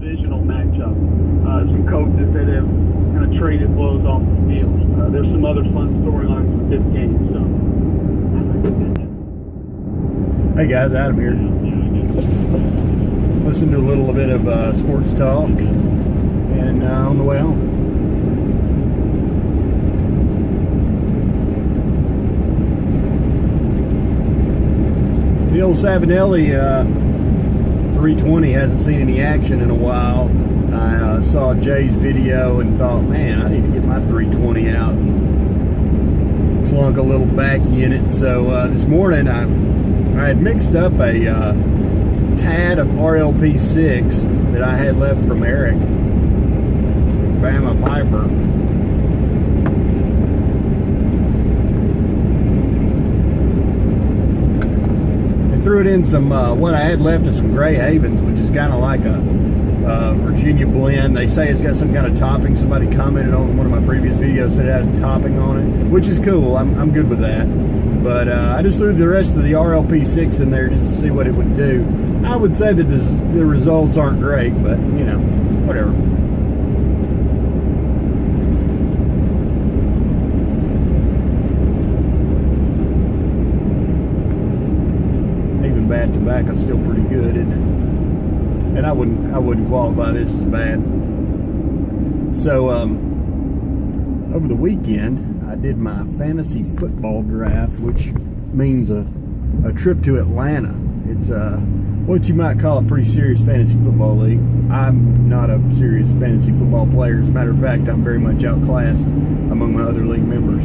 divisional matchup. Some coaches that have kind of traded blows off the field. There's some other fun storylines with this game. So, hey guys, Adam here. Listen to a little bit of sports talk, and on the way home. The old Savinelli 320 hasn't seen any action in a while. I saw Jay's video and thought, man, I need to get my 320 out and plunk a little backy in it. So this morning I had mixed up a tad of RLP6 that I had left from Eric, Bama Piper. Threw it in some, what I had left of some Gray Havens, which is kind of like a Virginia blend. They say it's got some kind of topping. Somebody commented on one of my previous videos, said it had a topping on it, which is cool. I'm good with that. But I just threw the rest of the RLP6 in there just to see what it would do. I would say that the results aren't great, but, you know, whatever. Bad tobacco's still pretty good, isn't it? And I wouldn't qualify this as bad. So over the weekend I did my fantasy football draft, which means a trip to Atlanta. It's what you might call a pretty serious fantasy football league. I'm not a serious fantasy football player. As a matter of fact, I'm very much outclassed among my other league members.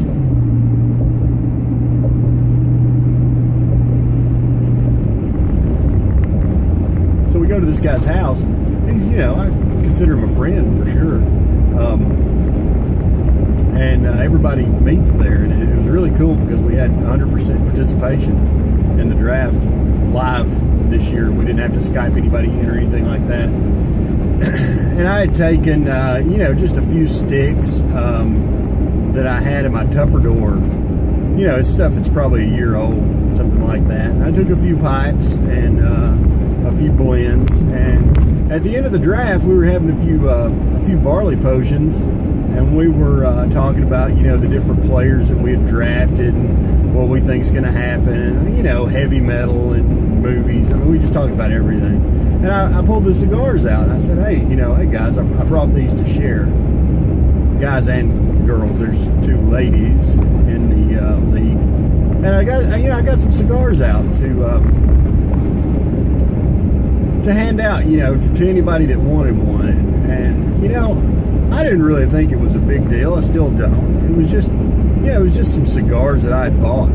So we go to this guy's house. He's, you know, I consider him a friend for sure. And everybody meets there, and it was really cool because we had 100% participation in the draft live this year. We didn't have to Skype anybody in or anything like that. And I had taken, you know, just a few sticks that I had in my Tupperware. You know, it's stuff that's probably a year old, something like that. And I took a few pipes and a few blends, and at the end of the draft we were having a few barley potions, and we were talking about, you know, the different players that we had drafted and what we think is going to happen, and, you know, heavy metal and movies. I mean, we just talked about everything. And I pulled the cigars out and I said, hey, you know, hey guys, I brought these to share. Guys and girls, there's two ladies in the league, and I got some cigars out to hand out, you know, to anybody that wanted one. And, you know, I didn't really think it was a big deal. I still don't. It was just, you know, it was just some cigars that I had bought.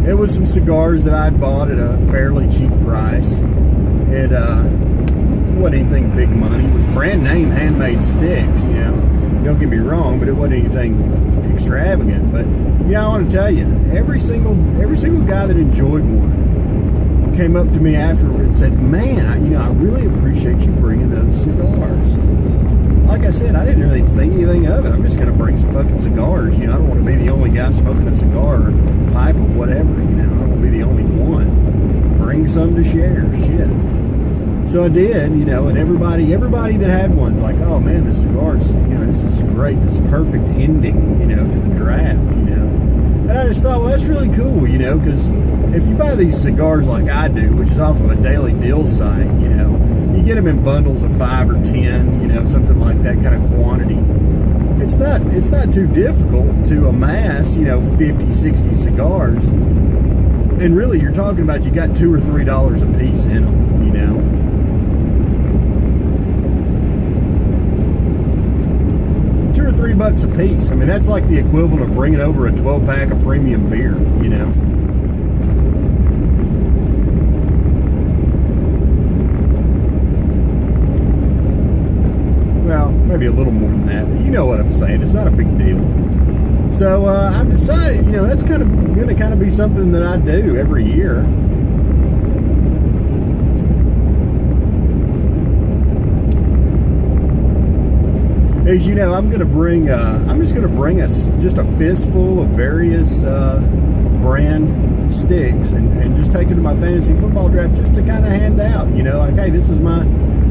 It was some cigars that I had bought at a fairly cheap price. It wasn't anything big money. It was brand name handmade sticks, you know. Don't get me wrong, but it wasn't anything extravagant. But, you know, I want to tell you, every single guy that enjoyed one came up to me afterward and said, man, I really appreciate you bringing those cigars. Like I said, I didn't really think anything of it. I'm just going to bring some fucking cigars. You know, I don't want to be the only guy smoking a cigar or pipe or whatever, you know. I don't want to be the only one. Bring some to share. Shit. So I did, you know, and everybody that had one's like, oh man, the cigars, you know, this is great. This is perfect ending, you know, to the draft, you know. And I just thought, well, that's really cool, you know, because if you buy these cigars like I do, which is off of a daily deal site, you know, you get them in bundles of 5 or 10, you know, something like that kind of quantity. It's not too difficult to amass, you know, 50, 60 cigars. And really, you're talking about you got $2 or $3 a piece in them, you know. $2 or $3 a piece. I mean, that's like the equivalent of bringing over a 12-pack of premium beer, you know. Well, maybe a little more than that, but you know what I'm saying. It's not a big deal. So I've decided, you know, that's going to be something that I do every year. As you know, I'm just going to bring us just a fistful of various brand sticks and just take it to my fantasy football draft just to kind of hand out, you know, like, hey, this is my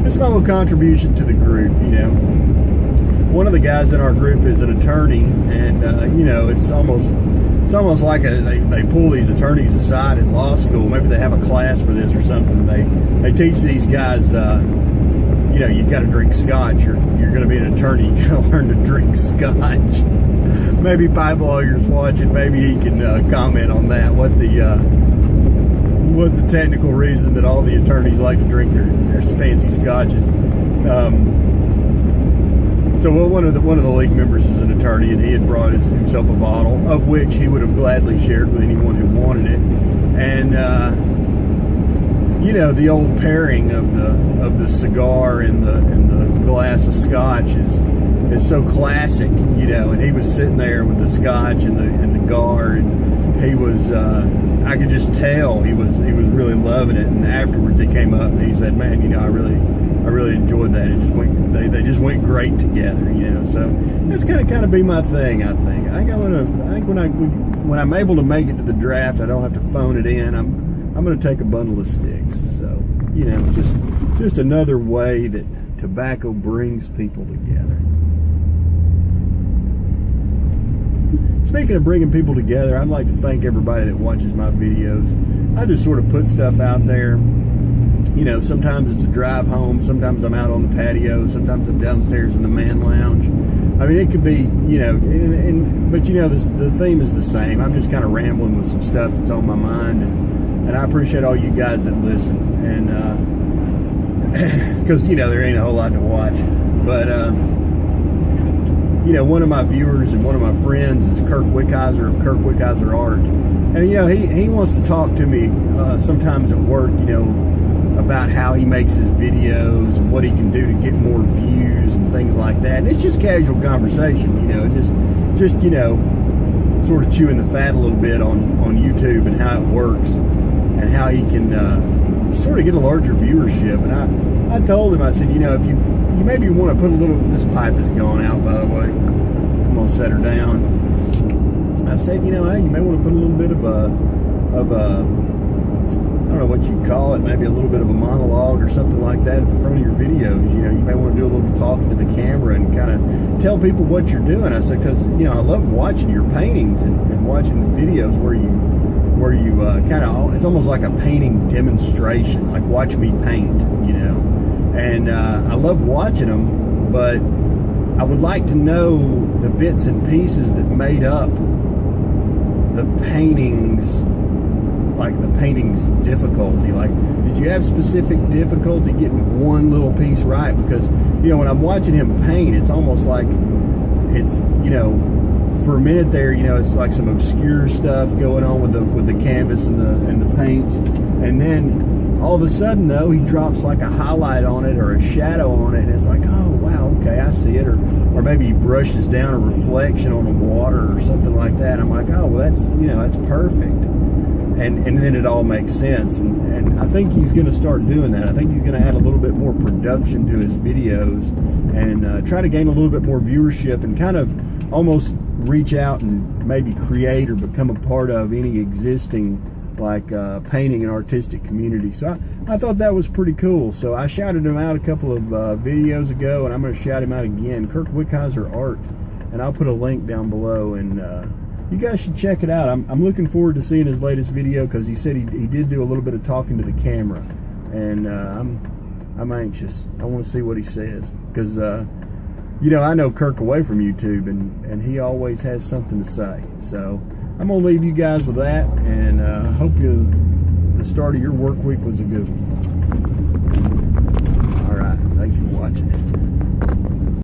little contribution to the group, you know. One of the guys in our group is an attorney, and you know, it's almost like they pull these attorneys aside in law school. Maybe they have a class for this or something. They teach these guys, you know, you got to drink scotch. You're going to be an attorney. You got to learn to drink scotch. Maybe Pipe Lawyer's watching. Maybe he can comment on that. What the technical reason that all the attorneys like to drink their fancy scotches. So one of the league members is an attorney, and he had brought himself a bottle, of which he would have gladly shared with anyone who wanted it. And you know, the old pairing of the cigar and the glass of scotch is so classic, you know. And he was sitting there with the scotch and the gar, and he was I could just tell he was really loving it. And afterwards he came up and he said, "Man, you know, I really enjoyed that. It just they just went great together, you know." So that's kind of be my thing. I think when I'm able to make it to the draft, I don't have to phone it in. I'm going to take a bundle of sticks. So, you know, just another way that tobacco brings people together. Speaking of bringing people together, I'd like to thank everybody that watches my videos. I just sort of put stuff out there. You know, sometimes it's a drive home, sometimes I'm out on the patio, sometimes I'm downstairs in the man lounge. I mean, it could be, you know, but you know, the theme is the same. I'm just kind of rambling with some stuff that's on my mind, and I appreciate all you guys that listen, and because you know, there ain't a whole lot to watch, but you know, one of my viewers and one of my friends is Kirk Wickheiser of Kirk Wickheiser Art, and you know, he wants to talk to me sometimes at work, you know, about how he makes his videos and what he can do to get more views and things like that. And it's just casual conversation, you know, just you know, sort of chewing the fat a little bit on YouTube and how it works and how he can sort of get a larger viewership. And I told him, I said, you know, if you maybe want to put a little, this pipe is going out, by the way. I'm going to set her down. I said, you know, hey, you may want to put a little bit of a I don't know what you'd call it, maybe a little bit of a monologue or something like that at the front of your videos. You know, you may want to do a little talking to the camera and kind of tell people what you're doing. I said, because, you know, I love watching your paintings and watching the videos where you kind of, it's almost like a painting demonstration, like watch me paint, you know. And I love watching them, but I would like to know the bits and pieces that made up the paintings, like the painting's difficulty. Like, did you have specific difficulty getting one little piece right? Because, you know, when I'm watching him paint, it's almost like it's, you know, for a minute there, you know, it's like some obscure stuff going on with the canvas and the paints, and then all of a sudden, though, he drops like a highlight on it or a shadow on it, and it's like, oh wow, okay, I see it. Or maybe he brushes down a reflection on the water or something like that. I'm like, oh well, that's, you know, that's perfect. And then it all makes sense, and I think he's going to start doing that. I think he's going to add a little bit more production to his videos and try to gain a little bit more viewership and kind of almost reach out and maybe create or become a part of any existing like painting and artistic community. So I thought that was pretty cool. So I shouted him out a couple of videos ago, and I'm going to shout him out again, Kirk Wickheiser Art, and I'll put a link down below, and you guys should check it out. I'm looking forward to seeing his latest video, because he said he did do a little bit of talking to the camera, and I'm anxious. I want to see what he says, because you know, I know Kirk away from YouTube, and he always has something to say. So I'm gonna leave you guys with that, and hope the start of your work week was a good one. All right, thanks for watching.